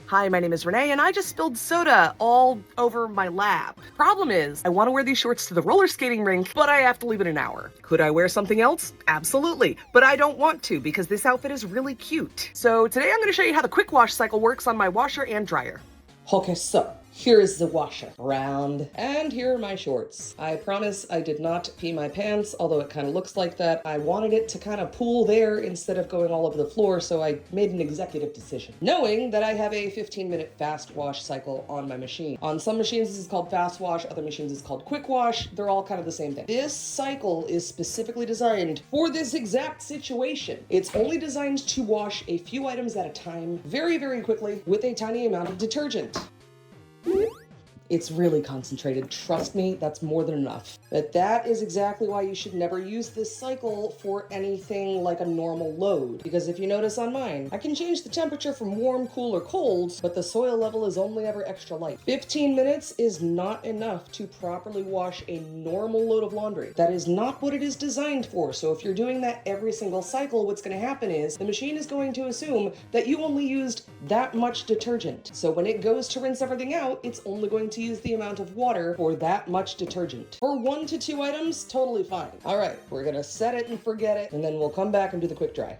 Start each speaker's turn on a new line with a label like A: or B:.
A: Hi, my name is Renee, and I just spilled soda all over my lap. Problem is, I want to wear these shorts to the roller skating rink, but I have to leave in an hour. Could I wear something else? Absolutely, but I don't want to because this outfit is really cute. So today I'm going to show you how the quick wash cycle works on my washer and dryer.
B: Okay, so here is the washer, round, and here are my shorts. I promise I did not pee my pants, although it kind of looks like that. I wanted it to kind of pool there instead of going all over the floor, so I made an executive decision, knowing that I have a 15-minute fast wash cycle on my machine. On some machines this is called fast wash, other machines it's called quick wash. They're all kind of the same thing. This cycle is specifically designed for this exact situation. It's only designed to wash a few items at a time, very, very quickly, with a tiny amount of detergent. It's really concentrated. Trust me, that's more than enough. But that is exactly why you should never use this cycle for anything like a normal load. Because if you notice on mine, I can change the temperature from warm, cool, or cold, but the soil level is only ever extra light. 15 minutes is not enough to properly wash a normal load of laundry. That is not what it is designed for. So if you're doing that every single cycle, what's going to happen is the machine is going to assume that you only used that much detergent. So when it goes to rinse everything out, it's only going to use the amount of water for that much detergent. For 1 to 2 items, totally fine. All right, we're gonna set it and forget it, and then we'll come back and do the quick dry.